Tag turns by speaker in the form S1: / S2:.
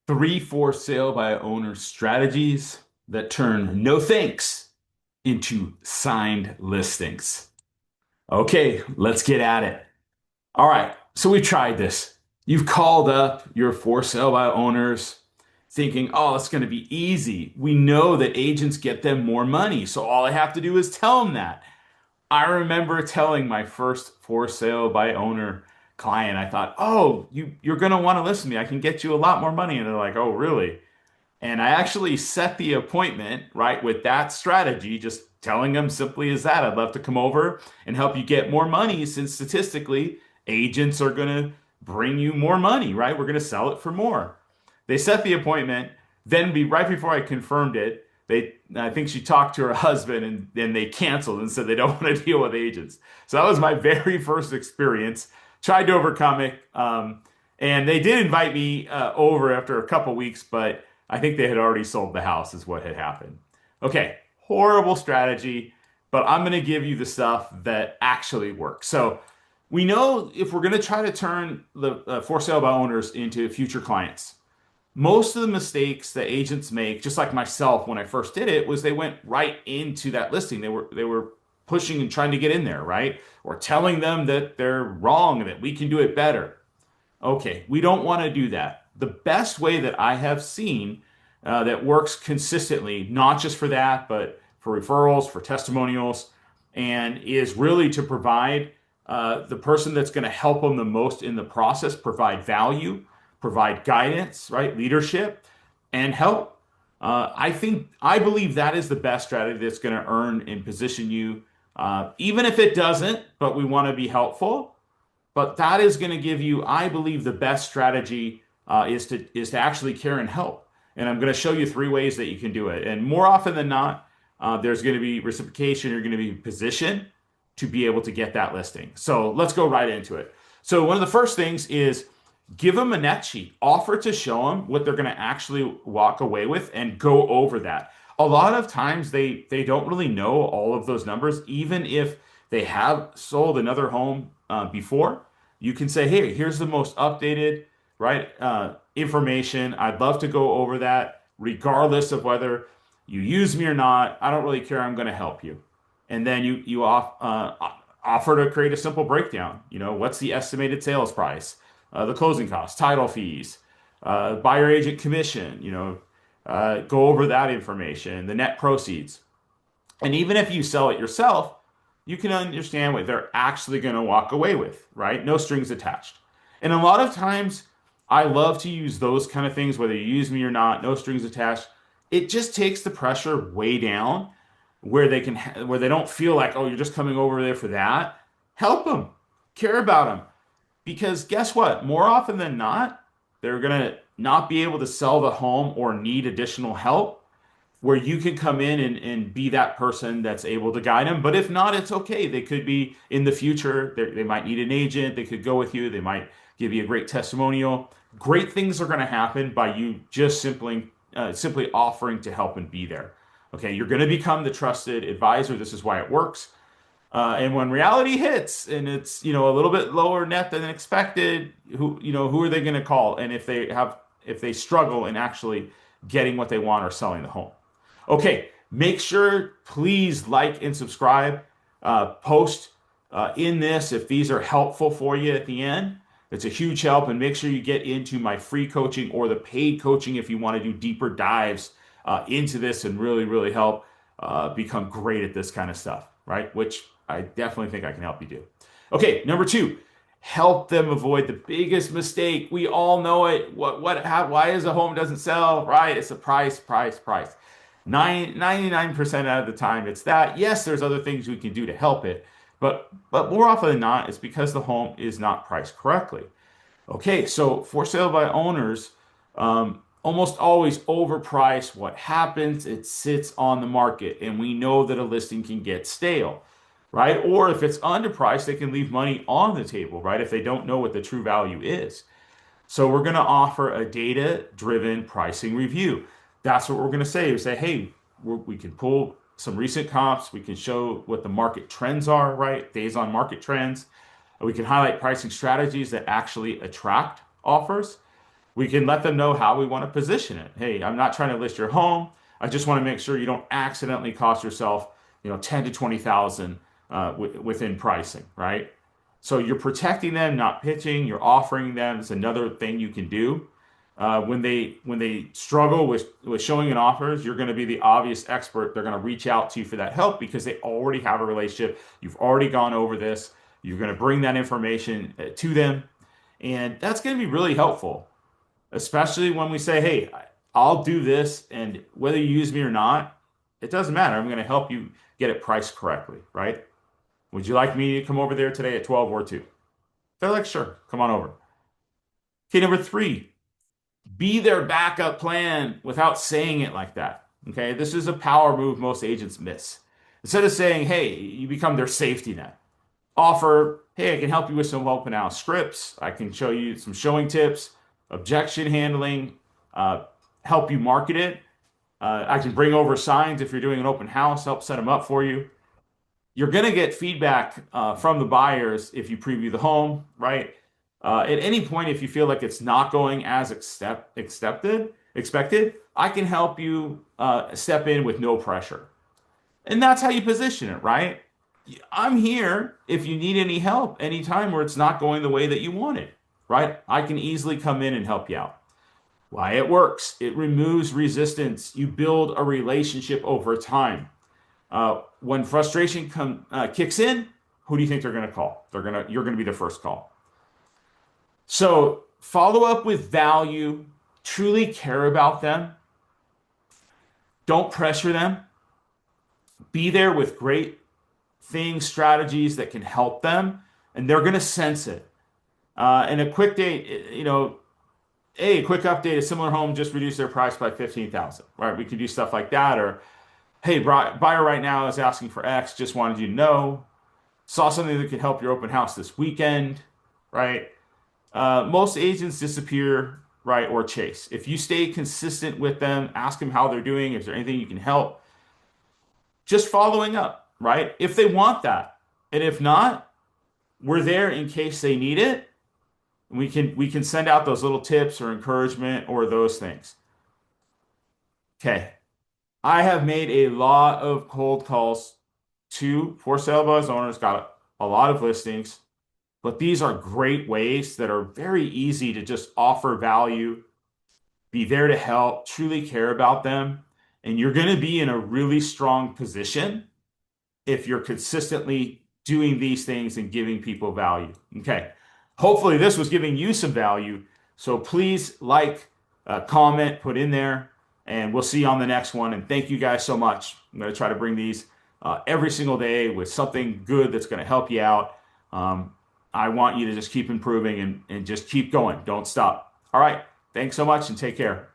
S1: Three for sale by owner strategies that turn no thanks into signed listings. Okay, let's get at it. All right, so we tried this. You've called up your for sale by owners thinking, oh, it's going to be easy. We know that agents get them more money, so all I have to do is tell them that. I remember telling my first for sale by owner client, I thought, oh, you're going to want to listen to me. I can get you a lot more money. And they're like, oh, really? And I actually set the appointment, right, with that strategy, just telling them simply as that. I'd love to come over and help you get more money since statistically, agents are going to bring you more money, right? We're going to sell it for more. They set the appointment, then right before I confirmed it, I think she talked to her husband and then they canceled and said they don't want to deal with agents. So that was my very first experience. Tried to overcome it. And they did invite me over after a couple weeks, but I think they had already sold the house, is what had happened. Okay, horrible strategy, but I'm going to give you the stuff that actually works. So we know if we're going to try to turn the for sale by owners into future clients, most of the mistakes that agents make, just like myself when I first did it, was they went right into that listing. They were pushing and trying to get in there, right? Or telling them that they're wrong and that we can do it better. Okay, we don't want to do that. The best way that I have seen that works consistently, not just for that, but for referrals, for testimonials, and is really to provide the person that's going to help them the most in the process, provide value, provide guidance, right? Leadership and help. I believe that is the best strategy that's going to earn and position you, even if it doesn't, but we want to be helpful. But that is going to give you, I believe, the best strategy is to actually care and help. And I'm going to show you three ways that you can do it. And more often than not, there's going to be reciprocation. You're going to be positioned to be able to get that listing. So let's go right into it. So one of the first things is give them a net sheet. Offer to show them what they're going to actually walk away with and go over that. A lot of times they don't really know all of those numbers, even if they have sold another home before. You can say, hey, here's the most updated, right, information. I'd love to go over that, regardless of whether you use me or not. I don't really care. I'm going to help you. And then offer to create a simple breakdown. You know, what's the estimated sales price, the closing costs, title fees, buyer agent commission. Go over that information, the net proceeds. And even if you sell it yourself, you can understand what they're actually going to walk away with, right? No strings attached. And a lot of times, I love to use those kind of things, whether you use me or not, no strings attached. It just takes the pressure way down where they don't feel like, oh, you're just coming over there for that. Help them, care about them, because guess what? More often than not, they're going to not be able to sell the home or need additional help where you can come in and be that person that's able to guide them. But if not, it's okay. They could be in the future. They might need an agent. They could go with you. They might give you a great testimonial. Great things are going to happen by you just simply offering to help and be there. Okay, you're going to become the trusted advisor. This is why it works. And when reality hits and it's a little bit lower net than expected, who are they going to call? And if they struggle in actually getting what they want or selling the home. Okay, make sure, please like and subscribe. Post in this if these are helpful for you at the end. It's a huge help. And make sure you get into my free coaching or the paid coaching if you want to do deeper dives into this and really, really help become great at this kind of stuff, right? Which I definitely think I can help you do. Okay, number two, help them avoid the biggest mistake. We all know it. Why is a home doesn't sell, right? It's a price, price, price. 99% out of the time, it's that. Yes, there's other things we can do to help it, but more often than not, it's because the home is not priced correctly. Okay, so for sale by owners, almost always overprice. What happens? It sits on the market, and we know that a listing can get stale, right? Or if it's underpriced, they can leave money on the table, right? If they don't know what the true value is. So we're going to offer a data-driven pricing review. That's what we're going to say. We say, hey, we can pull some recent comps. We can show what the market trends are, right? Days on market trends. We can highlight pricing strategies that actually attract offers. We can let them know how we want to position it. Hey, I'm not trying to list your home. I just want to make sure you don't accidentally cost yourself, 10 to 20,000 within pricing, right? So you're protecting them, not pitching. You're offering them. It's another thing you can do. When they struggle with showing an offers, you're going to be the obvious expert. They're going to reach out to you for that help because they already have a relationship. You've already gone over this. You're going to bring that information to them, and that's going to be really helpful, especially when we say, "Hey, I'll do this, and whether you use me or not, it doesn't matter. I'm going to help you get it priced correctly, right? Would you like me to come over there today at 12 or 2?" They're like, "Sure, come on over." Okay, number 3, be their backup plan without saying it like that. Okay, this is a power move most agents miss. Instead of saying, "Hey," you become their safety net. Offer, "Hey, I can help you with some open house scripts. I can show you some showing tips, objection handling, uh, help you market it. I can bring over signs if you're doing an open house, help set them up for you." You're going to get feedback from the buyers if you preview the home, right? At any point, if you feel like it's not going as expected, I can help you step in with no pressure. And that's how you position it, right? I'm here if you need any help anytime where it's not going the way that you want it, right? I can easily come in and help you out. Why it works? It removes resistance. You build a relationship over time. When frustration kicks in, who do you think they're going to call? You're going to be the first call. So follow up with value. Truly care about them. Don't pressure them. Be there with great things, strategies that can help them, and they're going to sense it. And a quick date, hey, a quick update: a similar home just reduced their price by 15,000. Right? We could do stuff like that, or hey, buyer right now is asking for X. Just wanted you to know. Saw something that could help your open house this weekend, right? Most agents disappear, right, or chase. If you stay consistent with them, ask them how they're doing, is there anything you can help, just following up, right? If they want that. And if not, we're there in case they need it. We can send out those little tips or encouragement or those things. Okay. I have made a lot of cold calls to for sale buzz owners, got a lot of listings, but these are great ways that are very easy to just offer value, be there to help, truly care about them, and you're going to be in a really strong position if you're consistently doing these things and giving people value. Okay. Hopefully this was giving you some value. So please like, comment, put in there, and we'll see you on the next one. And thank you guys so much. I'm going to try to bring these every single day with something good that's going to help you out. I want you to just keep improving and just keep going. Don't stop. All right. Thanks so much and take care.